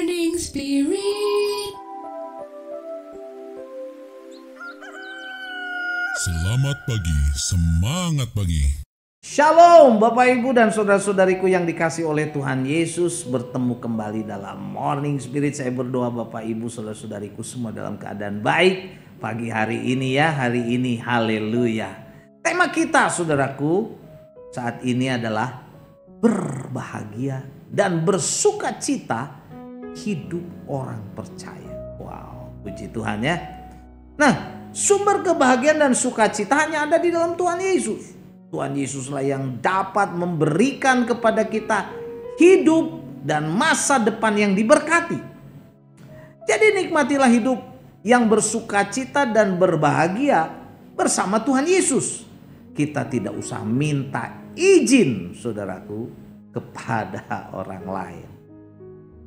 Morning Spirit. Selamat pagi, semangat pagi. Shalom Bapak Ibu dan saudara-saudariku yang dikasih oleh Tuhan Yesus. Bertemu kembali dalam Morning Spirit. Saya berdoa Bapak Ibu saudara-saudariku semua dalam keadaan baik pagi hari ini ya. Hari ini haleluya. Tema kita saudaraku saat ini adalah berbahagia dan bersukacita hidup orang percaya. Wow, puji Tuhan ya. Nah, sumber kebahagiaan dan sukacita hanya ada di dalam Tuhan Yesus. Tuhan Yesuslah yang dapat memberikan kepada kita hidup dan masa depan yang diberkati. Jadi nikmatilah hidup yang bersukacita dan berbahagia bersama Tuhan Yesus. Kita tidak usah minta izin saudaraku kepada orang lain.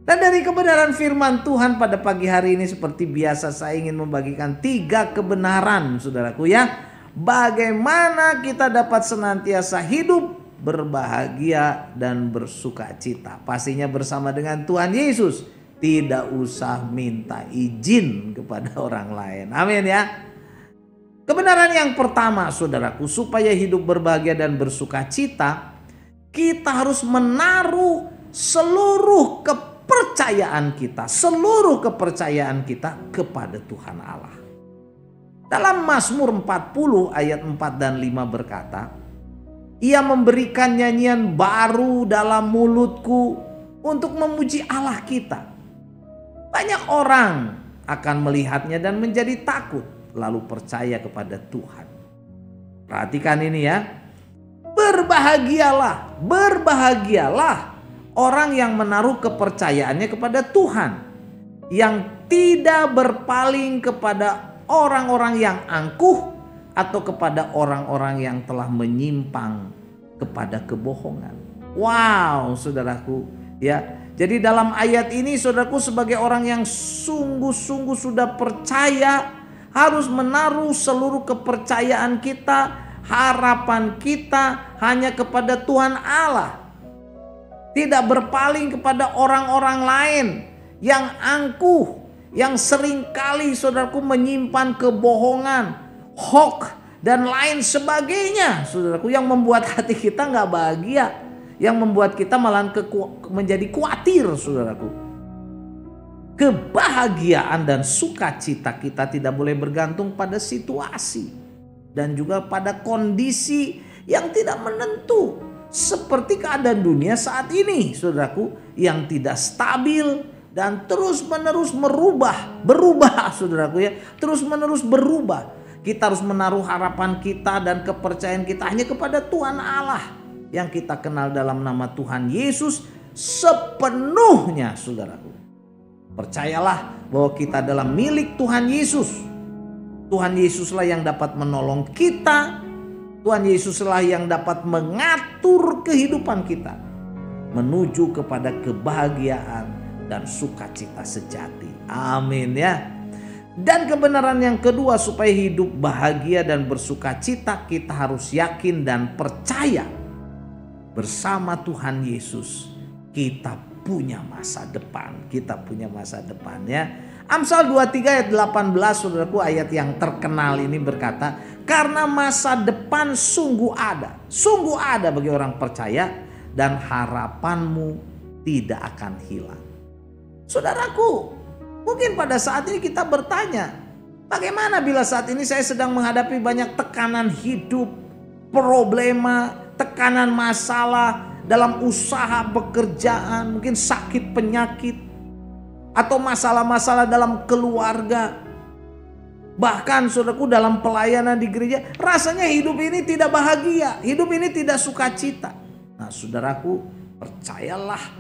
Dan dari kebenaran firman Tuhan pada pagi hari ini seperti biasa saya ingin membagikan 3 kebenaran saudaraku ya. Bagaimana kita dapat senantiasa hidup berbahagia dan bersukacita. Pastinya bersama dengan Tuhan Yesus. Tidak usah minta izin kepada orang lain. Amin ya. Kebenaran yang pertama saudaraku, supaya hidup berbahagia dan bersukacita, kita harus menaruh seluruh kepercayaan kita kepada Tuhan Allah. Dalam Mazmur 40 ayat 4 dan 5 berkata, Ia memberikan nyanyian baru dalam mulutku untuk memuji Allah kita. Banyak orang akan melihatnya dan menjadi takut lalu percaya kepada Tuhan. Perhatikan ini ya. Berbahagialah orang yang menaruh kepercayaannya kepada Tuhan, yang tidak berpaling kepada orang-orang yang angkuh atau kepada orang-orang yang telah menyimpang kepada kebohongan. Wow, saudaraku, ya. Jadi dalam ayat ini saudaraku sebagai orang yang sungguh-sungguh sudah percaya harus menaruh seluruh kepercayaan kita, harapan kita hanya kepada Tuhan Allah. Tidak berpaling kepada orang-orang lain yang angkuh, yang seringkali saudaraku menyimpan kebohongan, hoax dan lain sebagainya saudaraku, yang membuat hati kita gak bahagia, yang membuat kita malah menjadi khawatir saudaraku. Kebahagiaan dan sukacita kita tidak boleh bergantung pada situasi dan juga pada kondisi yang tidak menentu, seperti keadaan dunia saat ini saudaraku, yang tidak stabil dan terus-menerus berubah saudaraku ya, terus-menerus berubah. Kita harus menaruh harapan kita dan kepercayaan kita hanya kepada Tuhan Allah yang kita kenal dalam nama Tuhan Yesus sepenuhnya saudaraku. Percayalah bahwa kita adalah milik Tuhan Yesus. Tuhan Yesuslah yang dapat menolong kita. Tuhan Yesuslah yang dapat mengatur kehidupan kita menuju kepada kebahagiaan dan sukacita sejati. Amin ya. Dan kebenaran yang kedua, supaya hidup bahagia dan bersukacita, kita harus yakin dan percaya bersama Tuhan Yesus kita punya masa depan. Kita punya masa depan ya. Amsal 23 ayat 18 saudaraku, ayat yang terkenal ini berkata, karena masa depan sungguh ada bagi orang percaya, dan harapanmu tidak akan hilang. Saudaraku, mungkin pada saat ini kita bertanya, bagaimana bila saat ini saya sedang menghadapi banyak tekanan hidup, problema, tekanan masalah dalam usaha, pekerjaan, mungkin sakit, penyakit, atau masalah-masalah dalam keluarga. Bahkan saudaraku dalam pelayanan di gereja, rasanya hidup ini tidak bahagia, hidup ini tidak sukacita. Nah saudaraku, percayalah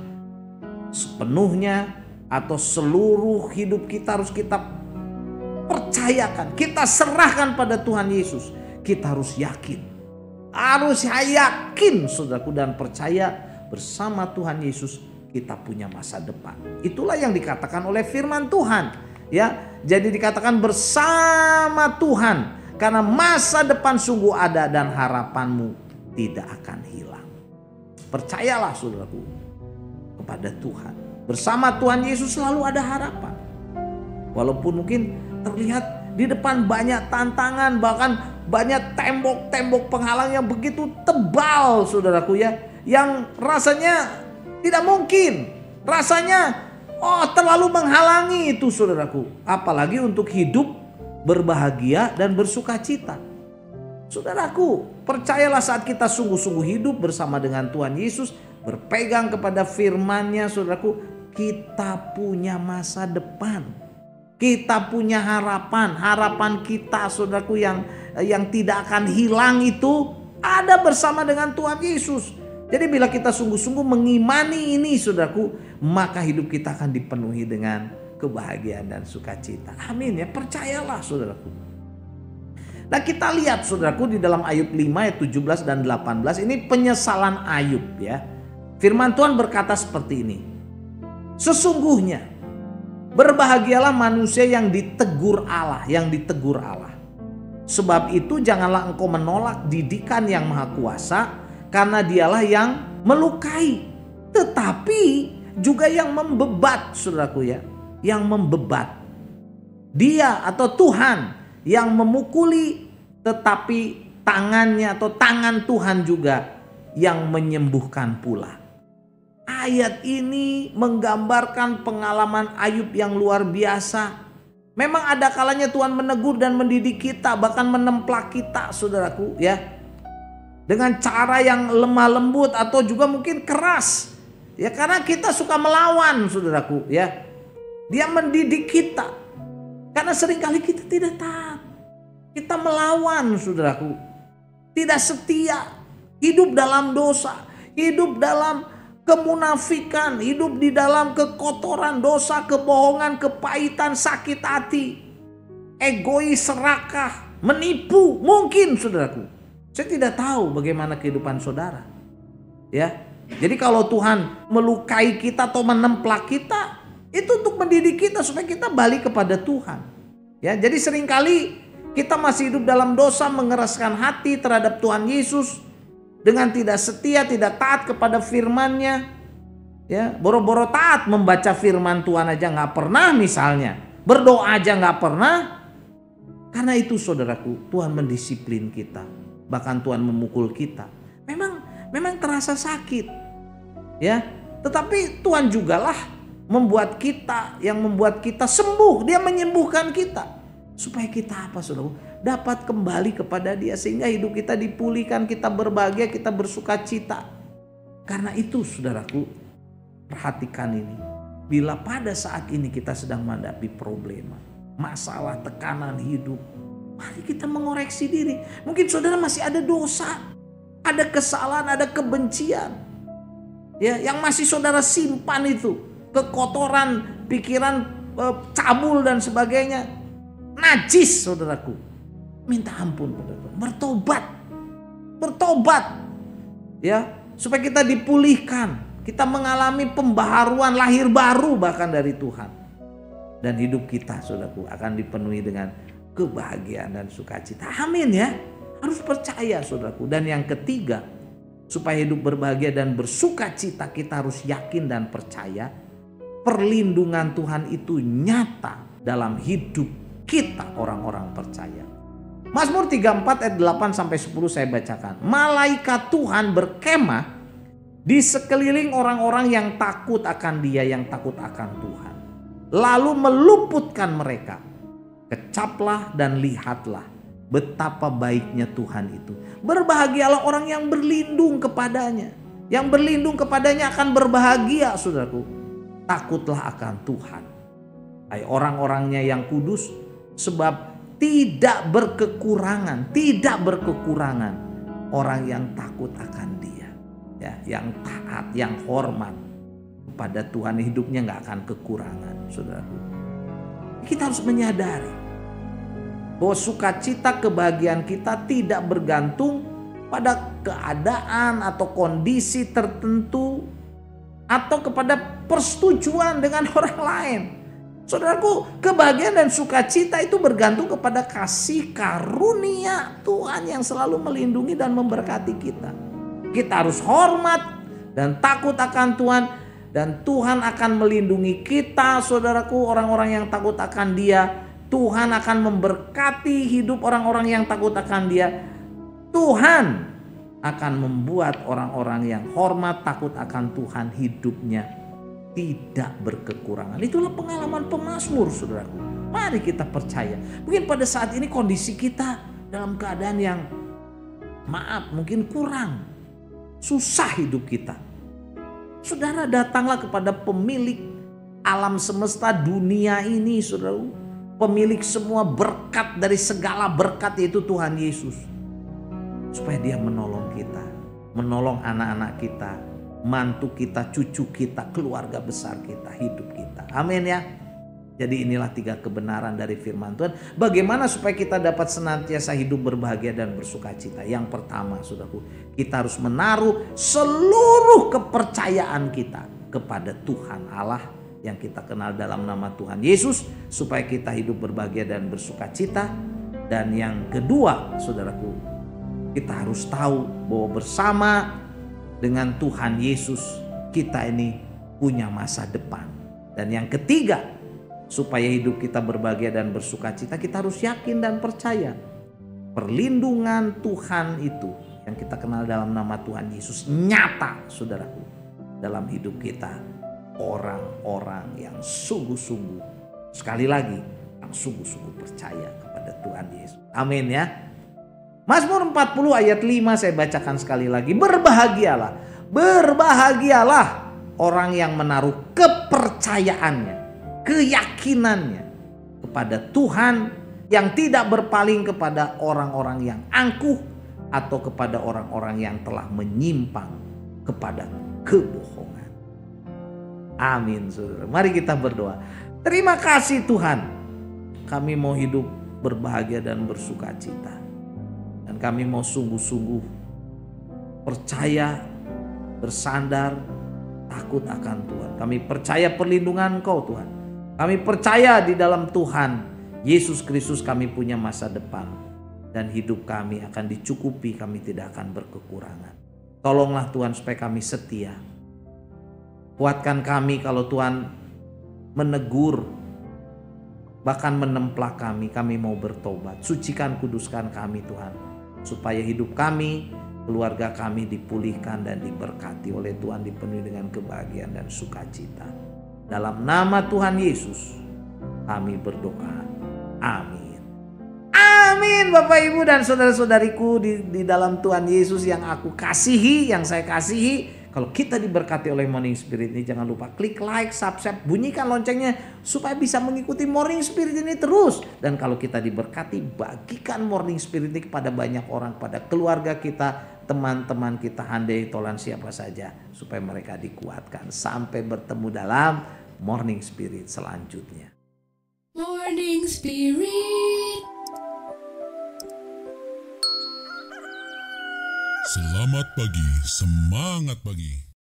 sepenuhnya atau seluruh hidup kita harus kita percayakan, kita serahkan pada Tuhan Yesus. Kita harus yakin saudaraku, dan percaya bersama Tuhan Yesus kita punya masa depan. Itulah yang dikatakan oleh firman Tuhan ya. Jadi dikatakan bersama Tuhan, karena masa depan sungguh ada dan harapanmu tidak akan hilang. Percayalah saudaraku kepada Tuhan. Bersama Tuhan Yesus selalu ada harapan. Walaupun mungkin terlihat di depan banyak tantangan, bahkan banyak tembok-tembok penghalang yang begitu tebal, saudaraku ya, yang rasanya tidak mungkin, rasanya terlalu menghalangi itu, saudaraku. Apalagi untuk hidup berbahagia dan bersukacita. Saudaraku, percayalah saat kita sungguh-sungguh hidup bersama dengan Tuhan Yesus, berpegang kepada firman-Nya, saudaraku, kita punya masa depan. Kita punya harapan. Harapan kita, saudaraku, yang tidak akan hilang itu ada bersama dengan Tuhan Yesus. Jadi bila kita sungguh-sungguh mengimani ini, saudaraku, maka hidup kita akan dipenuhi dengan kebahagiaan dan sukacita. Amin ya, percayalah, saudaraku. Nah, kita lihat, saudaraku, di dalam Ayub 5 ayat 17 dan 18 ini penyesalan Ayub ya. Firman Tuhan berkata seperti ini. Sesungguhnya berbahagialah manusia yang ditegur Allah, Sebab itu janganlah engkau menolak didikan yang maha kuasa, karena dialah yang melukai, tetapi juga yang membebat, saudaraku ya, yang membebat. Dia atau Tuhan yang memukuli, tetapi tangannya atau tangan Tuhan juga yang menyembuhkan pula. Ayat ini menggambarkan pengalaman Ayub yang luar biasa. Memang ada kalanya Tuhan menegur dan mendidik kita, bahkan menemplak kita, saudaraku ya, dengan cara yang lemah lembut atau juga mungkin keras. Ya, karena kita suka melawan, saudaraku ya. Dia mendidik kita karena seringkali kita tidak taat. Kita melawan, saudaraku. Tidak setia, hidup dalam dosa, hidup dalam kemunafikan, hidup di dalam kekotoran dosa, kebohongan, kepahitan, sakit hati, egois, serakah, menipu. Mungkin, saudaraku, saya tidak tahu bagaimana kehidupan saudara. Ya, jadi kalau Tuhan melukai kita atau menemplak kita, itu untuk mendidik kita supaya kita balik kepada Tuhan. Ya, jadi seringkali kita masih hidup dalam dosa, mengeraskan hati terhadap Tuhan Yesus dengan tidak setia, tidak taat kepada firman-Nya. Ya, boro-boro taat membaca firman Tuhan aja nggak pernah, misalnya berdoa aja nggak pernah. Karena itu, saudaraku, Tuhan mendisiplin kita, bahkan Tuhan memukul kita. Memang terasa sakit, ya. Tetapi Tuhan jugalah membuat kita sembuh. Dia menyembuhkan kita. Supaya kita apa, saudara? Dapat kembali kepada Dia. Sehingga hidup kita dipulihkan, kita berbahagia, kita bersuka cita. Karena itu, saudaraku, perhatikan ini. Bila pada saat ini kita sedang menghadapi problema, masalah, tekanan hidup, mari kita mengoreksi diri. Mungkin saudara masih ada dosa, ada kesalahan, ada kebencian, ya, yang masih saudara simpan itu. Kekotoran, pikiran cabul dan sebagainya. Najis, saudaraku. Minta ampun pada Tuhan. Bertobat. Ya, supaya kita dipulihkan. Kita mengalami pembaharuan, lahir baru bahkan dari Tuhan. Dan hidup kita, saudaraku, akan dipenuhi dengan kebahagiaan dan sukacita. Amin ya. Harus percaya, saudaraku. Dan yang ketiga, supaya hidup berbahagia dan bersukacita, kita harus yakin dan percaya perlindungan Tuhan itu nyata dalam hidup kita, orang-orang percaya. Mazmur 34 ayat 8 sampai 10 saya bacakan. Malaikat Tuhan berkemah di sekeliling orang-orang yang takut akan Dia, yang takut akan Tuhan. Lalu meluputkan mereka. Kecaplah dan lihatlah betapa baiknya Tuhan itu. Berbahagialah orang yang berlindung kepadanya. Yang berlindung kepadanya akan berbahagia, saudaraku. Takutlah akan Tuhan, hai orang-orangnya yang kudus, sebab tidak berkekurangan orang yang takut akan Dia, ya, yang taat, yang hormat kepada Tuhan, hidupnya nggak akan kekurangan, saudaraku. Kita harus menyadari bahwa sukacita, kebahagiaan kita tidak bergantung pada keadaan atau kondisi tertentu atau kepada persetujuan dengan orang lain. Saudaraku, kebahagiaan dan sukacita itu bergantung kepada kasih karunia Tuhan yang selalu melindungi dan memberkati kita. Kita harus hormat dan takut akan Tuhan. Dan Tuhan akan melindungi kita, saudaraku, orang-orang yang takut akan Dia. Tuhan akan memberkati hidup orang-orang yang takut akan Dia. Tuhan akan membuat orang-orang yang hormat takut akan Tuhan hidupnya tidak berkekurangan. Itulah pengalaman pemazmur, saudaraku. Mari kita percaya. Mungkin pada saat ini kondisi kita dalam keadaan yang mungkin kurang. Susah hidup kita. Saudara, datanglah kepada pemilik alam semesta dunia ini, saudara. Pemilik semua berkat, dari segala berkat, yaitu Tuhan Yesus. Supaya Dia menolong kita, menolong anak-anak kita, mantu kita, cucu kita, keluarga besar kita, hidup kita. Amin ya. Jadi inilah 3 kebenaran dari firman Tuhan. Bagaimana supaya kita dapat senantiasa hidup berbahagia dan bersuka cita. Yang pertama, saudaraku, kita harus menaruh seluruh kepercayaan kita kepada Tuhan Allah yang kita kenal dalam nama Tuhan Yesus, supaya kita hidup berbahagia dan bersuka cita. Dan yang kedua, saudaraku, kita harus tahu bahwa bersama dengan Tuhan Yesus kita ini punya masa depan. Dan yang ketiga, supaya hidup kita berbahagia dan bersuka cita, kita harus yakin dan percaya perlindungan Tuhan itu yang kita kenal dalam nama Tuhan Yesus nyata, saudaraku, dalam hidup kita. Orang-orang yang sungguh-sungguh, sekali lagi, yang sungguh-sungguh percaya kepada Tuhan Yesus. Amin ya. Mazmur 40 ayat 5 saya bacakan sekali lagi. Berbahagialah, berbahagialah orang yang menaruh kepercayaannya, keyakinannya kepada Tuhan, yang tidak berpaling kepada orang-orang yang angkuh atau kepada orang-orang yang telah menyimpang kepada kebohongan. Amin, saudara. Mari kita berdoa. Terima kasih Tuhan, kami mau hidup berbahagia dan bersuka cita. Dan kami mau sungguh-sungguh percaya, bersandar, takut akan Tuhan. Kami percaya perlindungan Engkau Tuhan. Kami percaya di dalam Tuhan Yesus Kristus kami punya masa depan. Dan hidup kami akan dicukupi, kami tidak akan berkekurangan. Tolonglah Tuhan supaya kami setia. Kuatkan kami kalau Tuhan menegur, bahkan menemplak kami mau bertobat. Sucikan, kuduskan kami Tuhan, supaya hidup kami, keluarga kami dipulihkan dan diberkati oleh Tuhan, dipenuhi dengan kebahagiaan dan sukacita. Dalam nama Tuhan Yesus kami berdoa. Amin. Amin. Bapak, Ibu dan saudara-saudariku di dalam Tuhan Yesus yang aku kasihi, yang saya kasihi. Kalau kita diberkati oleh Morning Spirit ini, jangan lupa klik like, subscribe, bunyikan loncengnya supaya bisa mengikuti Morning Spirit ini terus. Dan kalau kita diberkati, bagikan Morning Spirit ini kepada banyak orang, pada keluarga kita, teman-teman kita, handai tolan siapa saja, supaya mereka dikuatkan. Sampai bertemu dalam Morning Spirit selanjutnya. Morning Spirit. Selamat pagi, semangat pagi.